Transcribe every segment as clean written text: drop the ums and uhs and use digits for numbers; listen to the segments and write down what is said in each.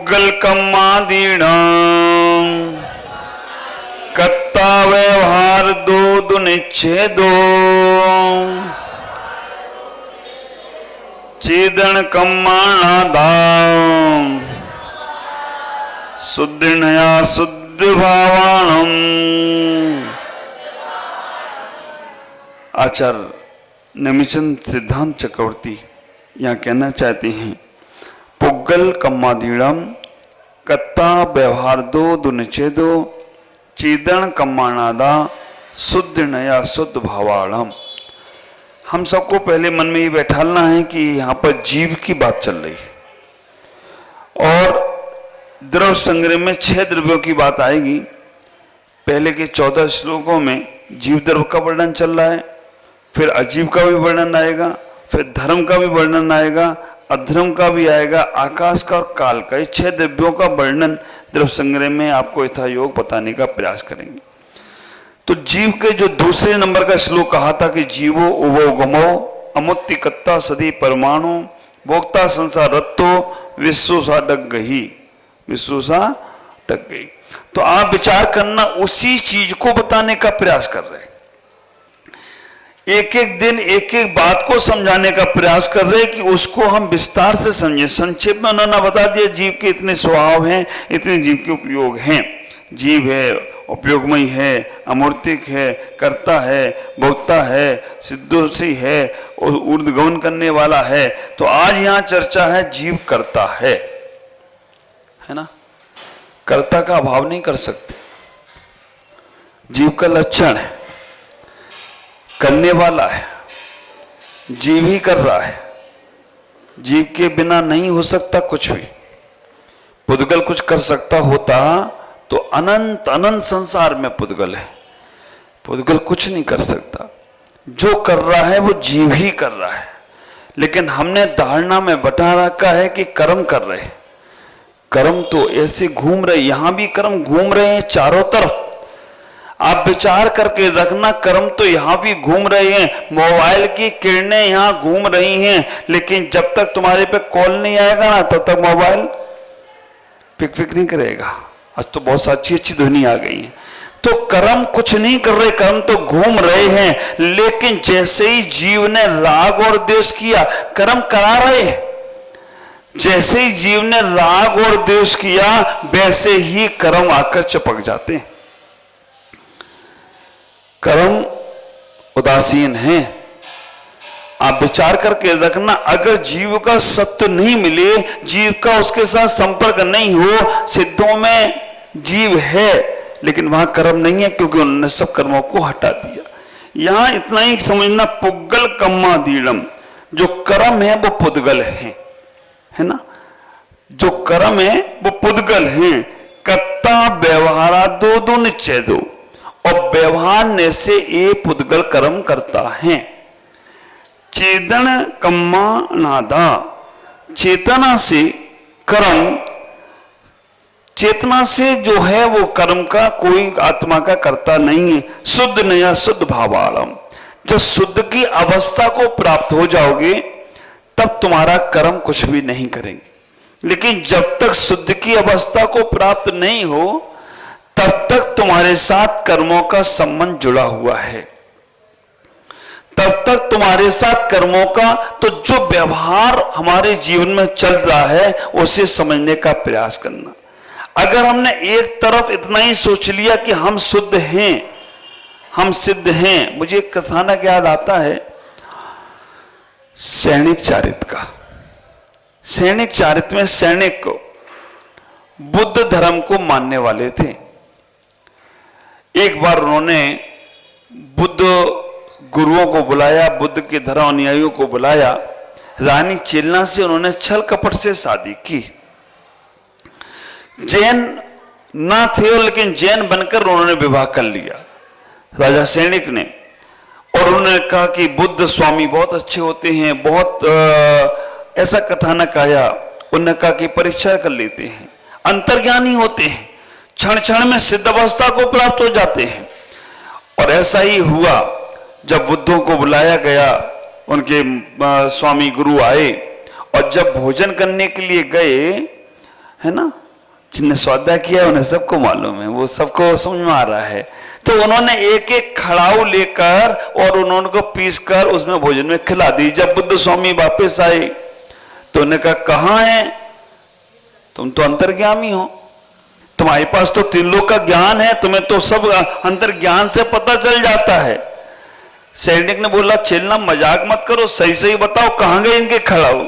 पुग्गलकम्मादीनां कर्ता व्यवहार दो दुनिच्छेदो चेदन कम्माणादां शुद्धिनया शुद्ध भावाणम। आचार्य नमिचंद सिद्धांत चक्रवर्ती यहाँ कहना चाहते हैं, पुग्गल कम्मादीणम कत्ता व्यवहार दो दुनिच्छेदो चेदन कम्माणादा शुद्ध नया शुद्ध भावाणम। हम सबको पहले मन में ये बैठालना है कि यहाँ पर जीव की बात चल रही है और द्रव्य संग्रह में 6 द्रव्यों की बात आएगी। पहले के 14 श्लोकों में जीव द्रव्य का वर्णन चल रहा है, फिर अजीव का भी वर्णन आएगा, फिर धर्म का भी वर्णन आएगा, अधर्म का भी आएगा, आकाश का और काल का। ये 6 द्रव्यों का वर्णन द्रव्य संग्रह में आपको यथायोग बताने का प्रयास करेंगे। तो जीव के जो दूसरे नंबर का श्लोक कहा था कि जीवो उवो गमो अमुत्तिकत्ता सदी परमाणु भोक्ता संसार रत्तो विश्वसा डग गई, विश्वसा डग गई। तो आप विचार करना, उसी चीज को बताने का प्रयास कर रहे हैं। एक एक दिन एक एक बात को समझाने का प्रयास कर रहे हैं कि उसको हम विस्तार से समझें। संक्षेप में उन्होंने बता दिया जीव के इतने स्वभाव हैं, इतने जीव के उपयोग हैं। जीव है, उपयोगमयी है, अमूर्तिक है, कर्ता है, भोक्ता है, सिद्धोषी है और ऊर्ध्वगमन करने वाला है। तो आज यहाँ चर्चा है जीव कर्ता है ना। कर्ता का अभाव नहीं कर सकते, जीव का लक्षण है, करने वाला है, जीव ही कर रहा है। जीव के बिना नहीं हो सकता कुछ भी। पुद्गल कुछ कर सकता होता तो अनंत अनंत संसार में पुद्गल है, पुद्गल कुछ नहीं कर सकता। जो कर रहा है वो जीव ही कर रहा है। लेकिन हमने धारणा में बता रखा है कि कर्म कर रहे हैं। कर्म तो ऐसे घूम रहे, यहां भी कर्म घूम रहे हैं चारों तरफ। आप विचार करके रखना, कर्म तो यहां भी घूम रहे हैं, मोबाइल की किरणें यहां घूम रही हैं, लेकिन जब तक तुम्हारे पे कॉल नहीं आएगा ना तब तक मोबाइल पिक नहीं करेगा। आज तो बहुत सी अच्छी अच्छी ध्वनि आ गई है। तो कर्म कुछ नहीं कर रहे, कर्म तो घूम रहे हैं। लेकिन जैसे ही जीव ने राग और द्वेष किया, कर्म करा रहे हैं। जैसे ही जीव ने राग और द्वेष किया, वैसे ही कर्म आकर चिपक जाते हैं। कर्म उदासीन है। आप विचार करके रखना, अगर जीव का सत्य नहीं मिले, जीव का उसके साथ संपर्क नहीं हो, सिद्धों में जीव है लेकिन वहां कर्म नहीं है, क्योंकि उन्होंने सब कर्मों को हटा दिया। यहां इतना ही समझना, पुग्गल कम्मादीणम, जो कर्म है वो पुद्गल है ना। जो कर्म है वो पुद्गल है। कर्ता व्यवहारादो दुनिच्छेदो, और व्यवहार से ए पुद्गल कर्म करता है। चेतन कम्माणादा, चेतना से कर्म, चेतना से जो है वो कर्म का कोई आत्मा का कर्ता नहीं है। शुद्ध नया शुद्ध भावालम, जब शुद्ध की अवस्था को प्राप्त हो जाओगे तब तुम्हारा कर्म कुछ भी नहीं करेंगे। लेकिन जब तक शुद्ध की अवस्था को प्राप्त नहीं हो तब तक तुम्हारे साथ कर्मों का संबंध जुड़ा हुआ है। तब तक तुम्हारे साथ कर्मों का, तो जो व्यवहार हमारे जीवन में चल रहा है उसे समझने का प्रयास करना। अगर हमने एक तरफ इतना ही सोच लिया कि हम शुद्ध हैं, हम सिद्ध हैं। मुझे एक कथानक याद आता है सैनिक चारित का। सैनिक चारित में सैनिक को बुद्ध धर्म को मानने वाले थे। एक बार उन्होंने बुद्ध गुरुओं को बुलाया, बुद्ध के धर्म अनुयायियों को बुलाया। रानी चेलना से उन्होंने छल कपट से शादी की। जैन ना थे लेकिन जैन बनकर उन्होंने विवाह कर लिया राजा सैनिक ने। और उन्होंने कहा कि बुद्ध स्वामी बहुत अच्छे होते हैं, बहुत ऐसा कथानक आया। उन्होंने कहा कि परीक्षा कर लेते हैं, अंतर्ज्ञानी होते हैं, क्षण क्षण में सिद्ध अवस्था को प्राप्त हो जाते हैं। और ऐसा ही हुआ। जब बुद्धों को बुलाया गया, उनके स्वामी गुरु आए और जब भोजन करने के लिए गए है ना, जिनने स्वाध्याय किया उन्हें सबको मालूम है, वो सबको समझ में आ रहा है। तो उन्होंने एक एक खड़ाऊ लेकर और उन्होंने को पीस कर उसमें भोजन में खिला दी। जब बुद्ध स्वामी वापस आए तो उन्होंने कहा, कहां है तुम? तो अंतर्ज्ञानी हो, तुम्हारे पास तो त्रिलोक का ज्ञान है, तुम्हें तो सब अंतर्ज्ञान से पता चल जाता है। सैनिक ने बोला, चलना मजाक मत करो, सही सही बताओ कहां गए इनके खड़ाऊ?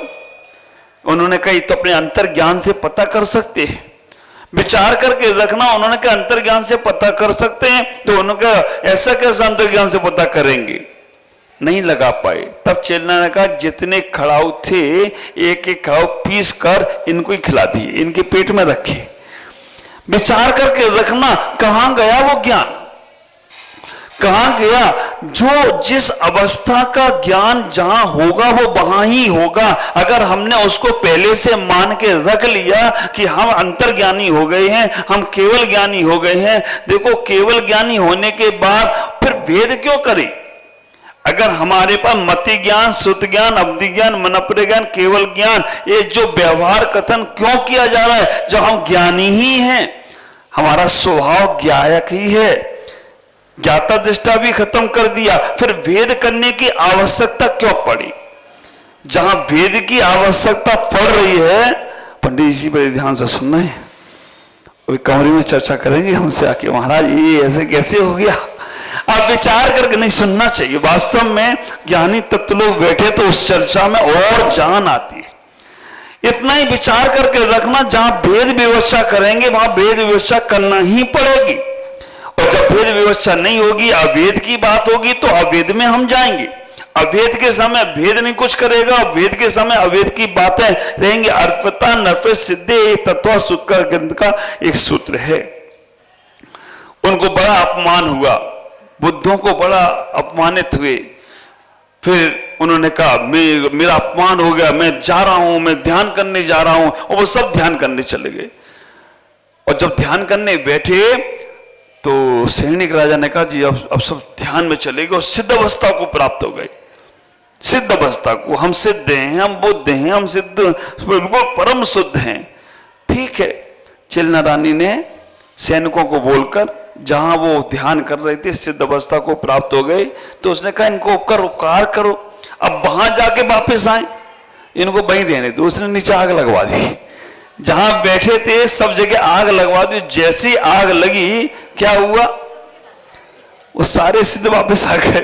उन्होंने कहा, तो अपने अंतर्ज्ञान से पता कर सकते हैं, विचार करके रखना। उन्होंने कहा अंतर्ज्ञान से पता कर सकते हैं, तो उन्होंने कहा ऐसा कैसा अंतर्ज्ञान से पता करेंगे? नहीं लगा पाए। तब चेला ने कहा, जितने खड़ाऊ थे एक एक खड़ाऊ पीस कर इनको ही खिला दिए, इनके पेट में रखे। विचार करके रखना, कहां गया वो ज्ञान? कहां गया? जो जिस अवस्था का ज्ञान जहां होगा वो वहां ही होगा। अगर हमने उसको पहले से मान के रख लिया कि हम अंतर्ज्ञानी हो गए हैं, हम केवल ज्ञानी हो गए हैं, देखो केवल ज्ञानी होने के बाद फिर भेद क्यों करें? अगर हमारे पास मति ज्ञान, श्रुत ज्ञान, अवधि ज्ञान, मनप्रिय ज्ञान, केवल ज्ञान, ये जो व्यवहार कथन क्यों किया जा रहा है? जो हम ज्ञानी ही हैं, हमारा स्वभाव ज्ञायक ही है, ज्ञाता दृष्टा भी खत्म कर दिया, फिर भेद करने की आवश्यकता क्यों पड़ी? जहां भेद की आवश्यकता पड़ रही है, पंडित जी बड़े ध्यान से सुनना है, अभी कमरे में चर्चा करेंगे हमसे आके, महाराज ये ऐसे कैसे हो गया? आप विचार करके नहीं सुनना चाहिए। वास्तव में ज्ञानी तत्व लोग बैठे तो उस चर्चा में और जान आती है। इतना ही विचार करके रखना, जहां भेद विवक्षा करेंगे वहां भेद विवक्षा करना ही पड़ेगी, और जब भेद विवक्षा नहीं होगी, अभेद की बात होगी, तो अभेद में हम जाएंगे। अभेद के समय भेद नहीं कुछ करेगा, भेद के समय अभेद की बातें रहेंगी। अर्पता नरपे सिद्धे एक तत्व सूत्र ग्रंथ का एक सूत्र है। उनको बड़ा अपमान हुआ, बुद्धों को बड़ा अपमानित हुए। फिर उन्होंने कहा, मेरा अपमान हो गया, मैं जा रहा हूं, मैं ध्यान करने जा रहा हूं। और वो सब ध्यान करने चले गए। और जब ध्यान करने बैठे तो सैनिक राजा ने कहा, जी अब सब ध्यान में चले गए और सिद्ध अवस्था को प्राप्त हो गए। सिद्ध अवस्था को, हम सिद्ध हैं, हम बुद्ध हैं, हम सिद्ध, बिल्कुल परम शुद्ध हैं। ठीक है। चिलना रानी ने सैनिकों को बोलकर, जहां वो ध्यान कर रहे थे सिद्ध अवस्था को प्राप्त हो गए, तो उसने कहा इनको उपकार करो, अब वहां जाके वापस आए, इनको वहीं रहने दो। उसने नीचे आग लगवा दी, जहां बैठे थे सब जगह आग लगवा दी। जैसी आग लगी, क्या हुआ? वो सारे सिद्ध वापस आ गए।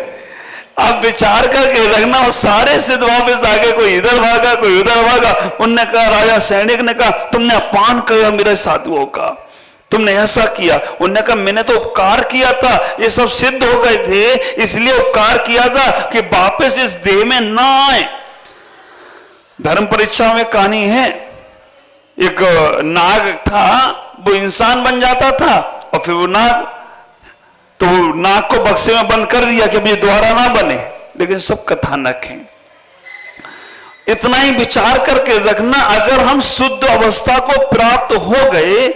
आप विचार करके रखना, वो सारे सिद्ध वापस आ गए, कोई इधर भागा, कोई उधर भागा। उनने कहा, राजा सैनिक ने कहा, तुमने अपमान किया मेरे साथियों का, तुमने ऐसा किया। उन्होंने कहा, मैंने तो उपकार किया था, ये सब सिद्ध हो गए थे, इसलिए उपकार किया था कि वापस इस देह में ना आए। धर्म परीक्षा में कहानी है, एक नाग था, वो इंसान बन जाता था, और फिर वो नाग, तो नाग को बक्से में बंद कर दिया कि ये दोबारा ना बने। लेकिन सब कथानक है। इतना ही विचार करके रखना, अगर हम शुद्ध अवस्था को प्राप्त हो गए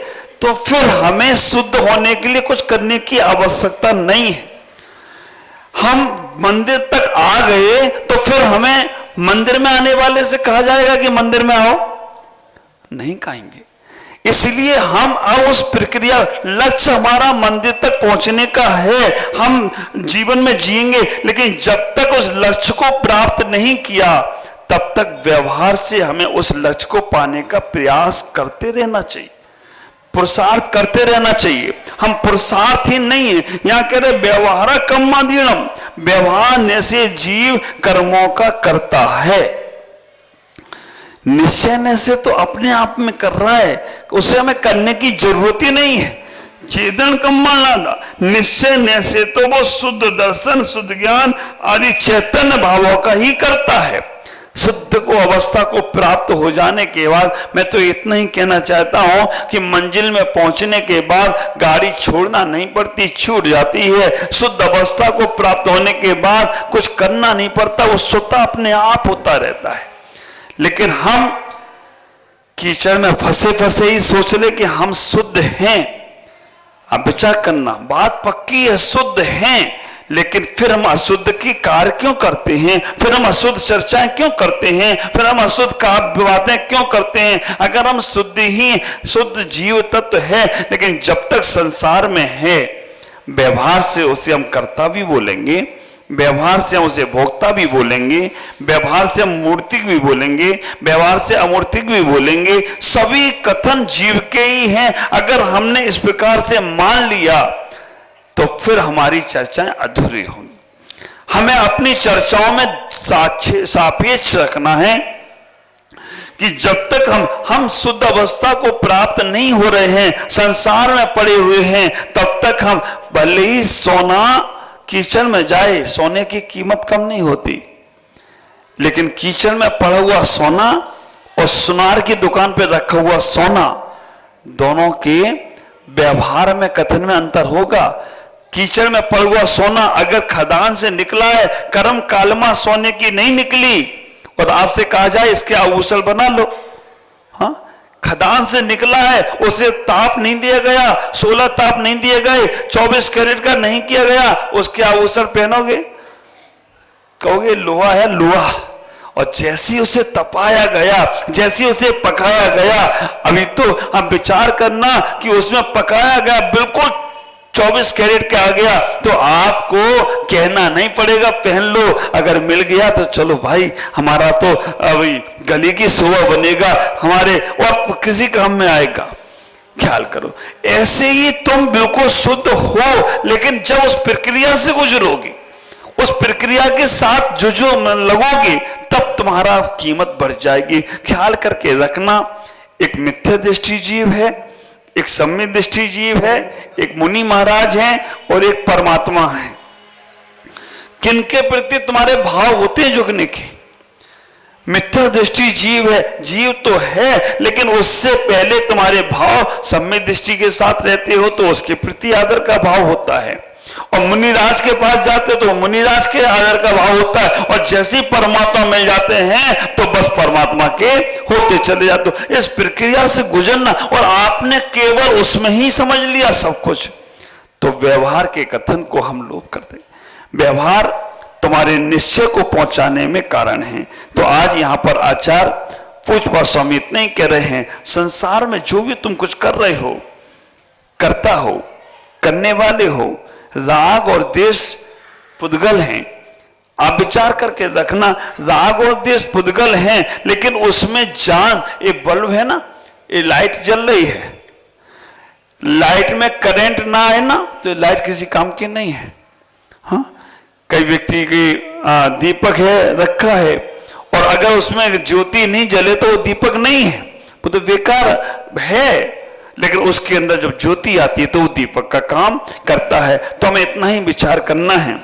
तो फिर हमें शुद्ध होने के लिए कुछ करने की आवश्यकता नहीं है। हम मंदिर तक आ गए तो फिर हमें मंदिर में आने वाले से कहा जाएगा कि मंदिर में आओ? नहीं कहेंगे। इसलिए हम अब उस प्रक्रिया, लक्ष्य हमारा मंदिर तक पहुंचने का है, हम जीवन में जिएंगे, लेकिन जब तक उस लक्ष्य को प्राप्त नहीं किया तब तक व्यवहार से हमें उस लक्ष्य को पाने का प्रयास करते रहना चाहिए, पुरुषार्थ करते रहना चाहिए। हम पुरुषार्थ ही नहीं है। यहां कह रहे व्यवहार कर्माधीनम, व्यवहार से जीव कर्मों का करता है। निश्चय से तो अपने आप में कर रहा है, उसे हमें करने की जरूरत ही नहीं है। चेतन कम्मालादा, निश्चय से तो वो शुद्ध दर्शन, शुद्ध ज्ञान आदि चैतन्य भावों का ही करता है। शुद्ध को अवस्था को प्राप्त हो जाने के बाद मैं तो इतना ही कहना चाहता हूं कि मंजिल में पहुंचने के बाद गाड़ी छोड़ना नहीं पड़ती, छूट जाती है। शुद्ध अवस्था को प्राप्त होने के बाद कुछ करना नहीं पड़ता, वो स्वतः अपने आप होता रहता है। लेकिन हम कीचड़ में फंसे फंसे ही सोच ले कि हम शुद्ध हैं। आप विचार करना, बात पक्की है, शुद्ध हैं, लेकिन फिर हम अशुद्ध की कार्य क्यों करते हैं, फिर हम अशुद्ध चर्चाएं क्यों करते हैं, फिर हम अशुद्ध बातें क्यों करते हैं? अगर हम शुद्ध जीव तत्व है, लेकिन जब तक संसार में है, व्यवहार से उसे हम कर्ता भी बोलेंगे, व्यवहार से हम उसे भोक्ता भी बोलेंगे, व्यवहार से हम मूर्तिक भी बोलेंगे, व्यवहार से अमूर्तिक भी बोलेंगे, सभी कथन जीव के ही हैं। अगर हमने इस प्रकार से मान लिया तो फिर हमारी चर्चाएं अधूरी होंगी। हमें अपनी चर्चाओं में सापेक्ष रखना है कि जब तक हम शुद्ध अवस्था को प्राप्त नहीं हो रहे हैं, संसार में पड़े हुए हैं, तब तक हम भले ही सोना कीचड़ में जाए, सोने की कीमत कम नहीं होती, लेकिन कीचड़ में पड़ा हुआ सोना और सुनार की दुकान पर रखा हुआ सोना, दोनों के व्यवहार में, कथन में अंतर होगा। कीचड़ में पड़ा हुआ सोना अगर खदान से निकला है, कर्म कालमा सोने की नहीं निकली, और आपसे कहा जाए इसके आभूषण बना लो, हाँ, खदान से निकला है, उसे ताप नहीं दिया गया, 16 ताप नहीं दिए गए, 24 कैरेट का नहीं किया गया, उसके आभूषण पहनोगे? कहोगे लोहा है लोहा। और जैसी उसे तपाया गया, जैसी उसे पकाया गया, अभी तो हम विचार करना कि उसमें पकाया गया बिल्कुल 24 कैरेट का आ गया, तो आपको कहना नहीं पड़ेगा पहन लो, अगर मिल गया तो चलो भाई, हमारा तो अभी गली की शोभा बनेगा, हमारे और किसी काम में आएगा। ख्याल करो, ऐसे ही तुम बिल्कुल शुद्ध हो, लेकिन जब उस प्रक्रिया से गुजरोगे, उस प्रक्रिया के साथ जो लगोगे, तब तुम्हारा कीमत बढ़ जाएगी। ख्याल करके रखना, एक मिथ्या दृष्टि जीव है, एक सम्यक दृष्टि जीव है, एक मुनि महाराज हैं और एक परमात्मा है। किनके प्रति तुम्हारे भाव होते हैं झुकने के? मिथ्या दृष्टि जीव है, जीव तो है, लेकिन उससे पहले तुम्हारे भाव सम्यक दृष्टि के साथ रहते हो तो उसके प्रति आदर का भाव होता है, और मुनिराज के पास जाते तो मुनिराज के आदर का भाव होता है, और जैसे ही परमात्मा मिल जाते हैं तो बस परमात्मा के होते चले जाते हो। इस प्रक्रिया से गुजरना, और आपने केवल उसमें ही समझ लिया सब कुछ, तो व्यवहार के कथन को हम लोप कर दें। व्यवहार तुम्हारे निश्चय को पहुंचाने में कारण है। तो आज यहां पर आचार्य पूज्य स्वामी इतने ही कह रहे हैं, संसार में जो भी तुम कुछ कर रहे हो, करता हो, करने वाले हो, राग और द्वेष पुद्गल हैं। आप विचार करके रखना, राग और द्वेष पुद्गल हैं, लेकिन उसमें जान, एक बल्ब है ना, ये लाइट जल रही है, लाइट में करंट ना आए ना तो लाइट किसी काम की नहीं है। हाँ, कई व्यक्ति की दीपक है रखा है, और अगर उसमें ज्योति नहीं जले तो वो दीपक नहीं है, वो तो बेकार है, लेकिन उसके अंदर जब ज्योति आती है तो वो दीपक का काम करता है। तो हमें इतना ही विचार करना है,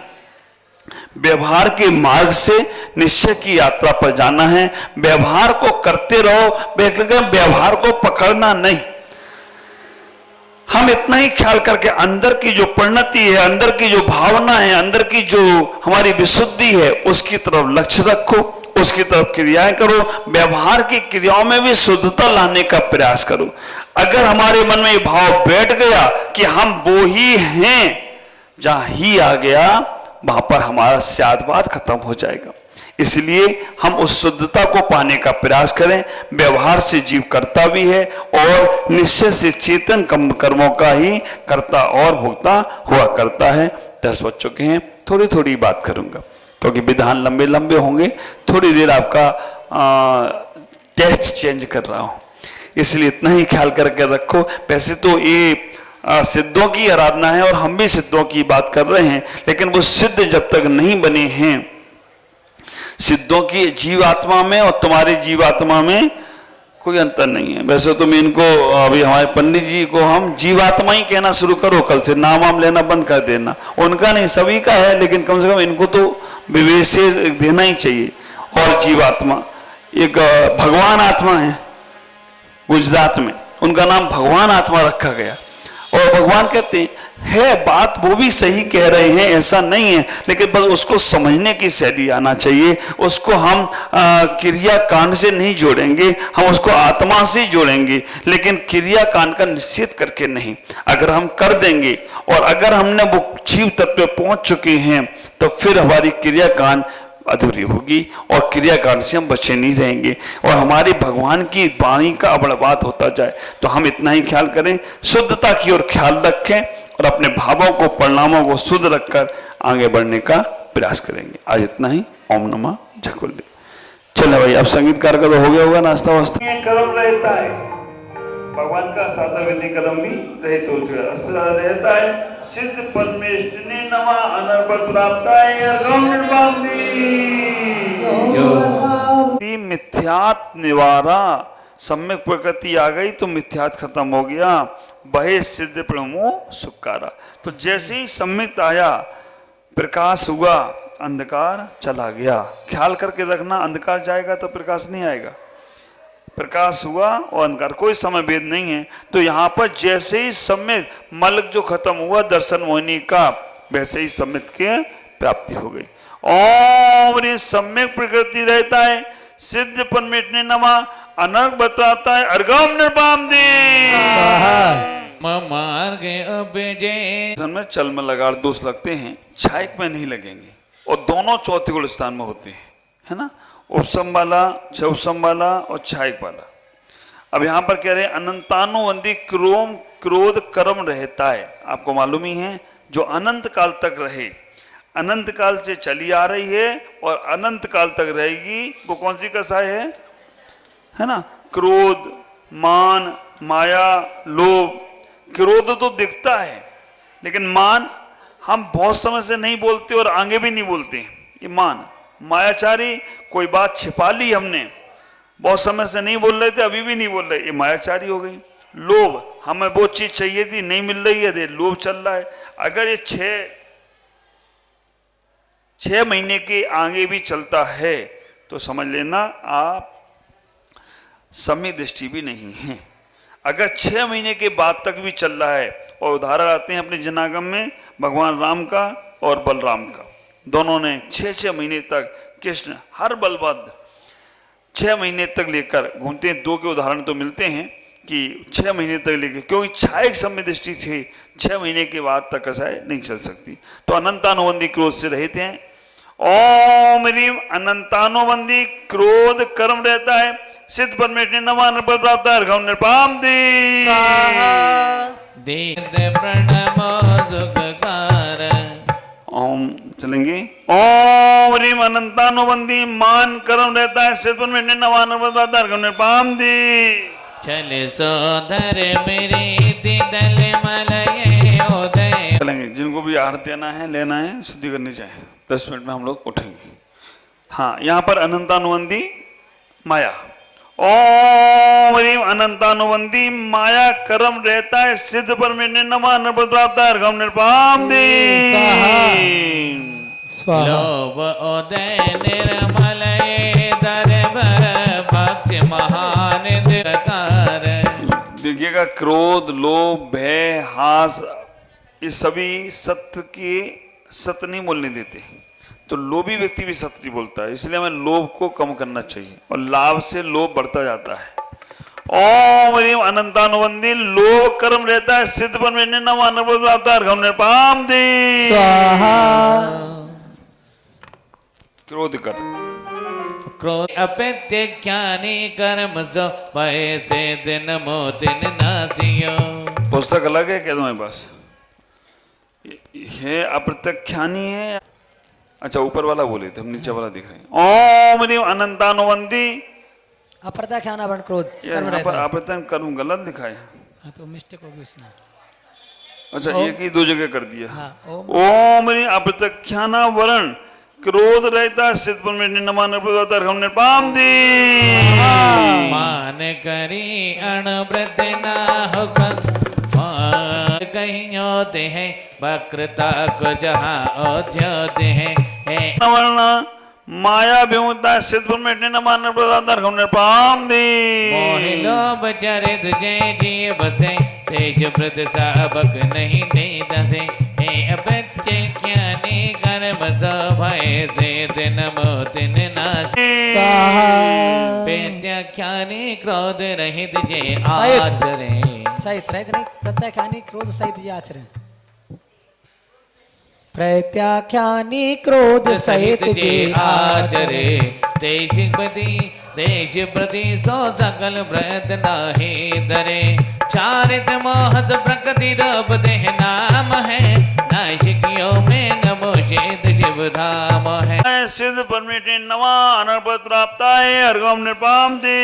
व्यवहार के मार्ग से निश्चय की यात्रा पर जाना है। व्यवहार को करते रहो, व्यवहार को पकड़ना नहीं। हम इतना ही ख्याल करके अंदर की जो परिणति है, अंदर की जो भावना है, अंदर की जो हमारी विशुद्धि है, उसकी तरफ लक्ष्य रखो, उसकी तरफ क्रियाएं करो। व्यवहार की क्रियाओं में भी शुद्धता लाने का प्रयास करो। अगर हमारे मन में ये भाव बैठ गया कि हम वो ही हैं, जहां ही आ गया वहां पर हमारा स्यादवाद खत्म हो जाएगा। इसलिए हम उस शुद्धता को पाने का प्रयास करें। व्यवहार से जीव करता भी है, और निश्चय से चेतन कर्मों का ही करता और भोक्ता हुआ करता है। 10 बज चुके हैं, थोड़ी थोड़ी बात करूंगा क्योंकि विधान लंबे लंबे होंगे। थोड़ी देर आपका टेस्ट चेंज कर रहा हूं, इसलिए इतना ही ख्याल करके रखो। वैसे तो ये सिद्धों की आराधना है और हम भी सिद्धों की बात कर रहे हैं, लेकिन वो सिद्ध जब तक नहीं बने हैं, सिद्धों की जीवात्मा में और तुम्हारी जीवात्मा में कोई अंतर नहीं है। वैसे तुम इनको, अभी हमारे पंडित जी को हम जीवात्मा ही कहना शुरू करो, कल से नाम वाम लेना बंद कर देना। उनका नहीं, सभी का है, लेकिन कम से कम इनको तो विशेष देना ही चाहिए। और जीवात्मा एक भगवान आत्मा है, गुजरात में उनका नाम भगवान आत्मा रखा गया। और भगवान कहते हैं है बात, वो भी सही कह रहे हैं, ऐसा नहीं है, लेकिन बस उसको समझने की शैली आना चाहिए। उसको हम क्रिया कांड से नहीं जोड़ेंगे, हम उसको आत्मा से जोड़ेंगे, लेकिन क्रिया कांड का निश्चित करके नहीं। अगर हम कर देंगे और अगर हमने वो जीव तत्व पे पहुंच चुके हैं तो फिर हमारी क्रिया कांड अधूरी होगी और क्रियाकांड से हम बचे नहीं रहेंगे और हमारी भगवान की वाणी का अबड़बात होता जाए। तो हम इतना ही ख्याल करें, शुद्धता की ओर ख्याल रखें और अपने भावों को, परिणामों को शुद्ध रखकर आगे बढ़ने का प्रयास करेंगे। आज इतना ही। ओम नमः जगुरुदेव। चलो भाई, अब संगीतकार का तो हो गया होगा नाश्ता वास्ता। कर्म रहता है भगवान का, साधा विधि कर्म भी रहित हो चुका रहता है। सिद्ध परमेष्ठिने नमः अनर्बत प्राप्ताय अर्घम निर्वापति। मिथ्यात निवारा, सम्यक प्रकृति आ गई तो मिथ्यात खत्म हो गया। बहे सिद्ध प्रणमो सुकारा। तो जैसे ही सम्यक आया, प्रकाश हुआ, अंधकार चला गया। ख्याल करके रखना, अंधकार जाएगा तो प्रकाश नहीं आएगा। प्रकाश हुआ और अंधकार, कोई समय भेद नहीं है। तो यहाँ पर जैसे ही सम्यक मलक जो खत्म हुआ दर्शन मोहिनी का, वैसे ही सम्यक की प्राप्ति हो गई। ओम सम्यक प्रकृति रहता है, सिद्ध परमेष्ठिने नमः अनर्घ बताता है अर्घम निर्वापति। में चल में लगाड़ दोष लगते हैं, छायक में नहीं लगेंगे और दोनों चौथे गुण स्थान में होते हैं, है ना। उपसम वाला, उपसम वाला और छायक वाला। अब यहां पर कह रहे हैं अनंतानुबंधी क्रोध कर्म रहता है। आपको मालूम ही है, जो अनंत काल तक रहे, अनंत काल से चली आ रही है और अनंत काल तक रहेगी, वो कौन सी कसाय है ना। क्रोध, मान, माया, लोभ। क्रोध तो दिखता है, लेकिन मान हम बहुत समय से नहीं बोलते और आगे भी नहीं बोलते। ये मान मायाचारी, कोई बात छिपा ली हमने, बहुत समय से नहीं बोल रहे थे, अभी भी नहीं बोल रहे, ये मायाचारी हो गई। लोभ, हमें वो चीज चाहिए थी, नहीं मिल रही है, लोभ चल रहा है। अगर ये छह महीने के आगे भी चलता है तो समझ लेना आप समय दृष्टि भी नहीं है। अगर 6 महीने के बाद तक भी चल रहा है, और उदाहरण आते हैं अपने जनागम में भगवान राम का और बलराम का, दोनों ने 6 महीने तक, कृष्ण हर बलभद्र 6 महीने तक लेकर घूमते हैं। 2 के उदाहरण तो मिलते हैं कि 6 महीने तक लेकर, क्योंकि छायक समय दृष्टि से 6 महीने के बाद तक कसाय नहीं चल सकती। तो अनंतानुबंधी क्रोध से रहते हैं। ओम ह्रीम अनंतानुबंधी क्रोध कर्म रहता है, सिद्ध परमेष्ठिने नमः अनर्घ प्राप्त अर्घम निर्वापति। ओम चलेंगे। ओम ह्रीम अनंतानुबंधी मान कर्म रहता है, सिद्ध परमेष्ठिने नमः अनर्घ प्राप्त अर्घम निर्वापति। चले सोधर मेरे दिदल मलये उदय। चलेंगे, जिनको भी आहार देना है, लेना है, शुद्धि करनी चाहिए। 10 मिनट में हम लोग उठेंगे। हाँ, यहाँ पर अनंतानुबंधी माया, ओम ह्रीम अनंतानुबंधी माया कर्म रहता है, सिद्ध परमेष्ठिने नमः अनर्घ प्राप्त अर्घम निर्वापति। लोभ उदय निर्मलये दरबर भक्ति महान दिलकार। देखिएगा, क्रोध, लोभ, भय, हास, ये सभी सत्य के सत्य नहीं बोलने देते। तो लोभी व्यक्ति भी सत्य नहीं बोलता है, इसलिए हमें लोभ को कम करना चाहिए और लाभ से लोभ बढ़ता जाता है। ओम ह्रीम अनंतानुबंधी लोभ कर्म रहता है, सिद्ध परमेष्ठिने नमः अनर्घ प्राप्त अर्घम निर्वापति। क्रोध कर, क्रोध अपेत्य ज्ञानी कर्म जो भय से दिन मोतिन नासियो। पुस्तक अलग है क्या तुम्हारे पास? ये अप्रत्यक्षानी है। अच्छा, ऊपर वाला बोले थे, हम नीचे वाला दिख रहे हैं। ओम ह्रीम अनंतानुबंधी अप्रत्यक्षान वर्ण क्रोध यहाँ पर अप्रत्यक्ष कर्म गलत लिखा है। हाँ, तो मिस्टेक होगी उसमें। अच्छा, एक ही 2 जगह कर दिया। हाँ, ओम ह्रीम अप्रत्यक्षान वर्ण क्रोध रहता, सिद्ध परमेष्ठिने नमः अनर्घ प्राप्त अर्घम निर्वापति। मान करी अणुवृत ना हुक्म कहीं होते हैं, वक्रता को जहाँ औध्योते हैं। वर्ण माया विमुक्ता सिद्ध परमेष्टि न मान प्रदातार हम निर्पाम दी मोहि लोभ चरित जय जिय बसे तेज व्रत साबक नहीं दे दसे हे अपत्य ज्ञानी कर्म सो भय से दिन मोतिन नासे प्रत्याख्यानी क्रोध रहित जय आचरे सहित रहित नहीं प्रत्याख्यानी क्रोध सहित जे आचरण प्रत्याख्यानी क्रोध सहित जे आचरे देशपति देश प्रति सो सकल व्रत नाही धरे चारित मोहत प्रकृति रूप देह नाम है नाशिकियों में नमो चेत शिव धाम है सिद्ध परमेष्टि नवा अनर्पद प्राप्त है अर्घम निर्पाम दी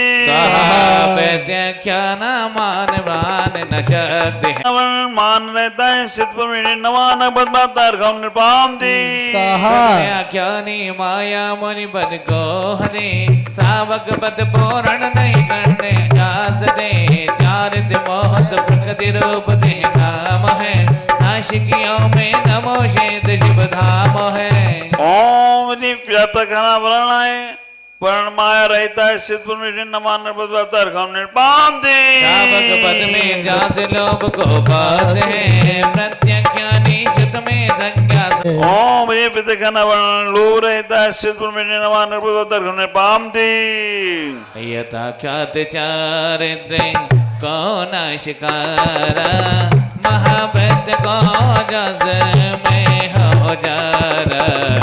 प्रत्याख्यान मान प्राण न शक्ति है मान रहता है सिद्ध परमेष्टि नवा अनर्पद प्राप्त है अर्घम निर्पाम दी प्रत्याख्यानी माया मुनि पद को हरे सावक पद पूर्ण नहीं करने जात दे चारित मोहत प्रकृति रूप दे नाम है नाशिकियों में नमो शेद शिव धाम है ओम व्यापकना वर्ण है वर्ण माया रहता है सिद्ध परमेष्टि नमान अर्घम निर्पाम दी सावक पद में जात लोभ को पास है प्रत्याख्यानी चित में संज्ञा ओम व्यापकना वर्ण लोभ रहता है सिद्ध परमेष्टि नमान अर्घम निर्पाम दी यथा ख्यात चारित्रे को नाशिकारा महाभक्त को जस में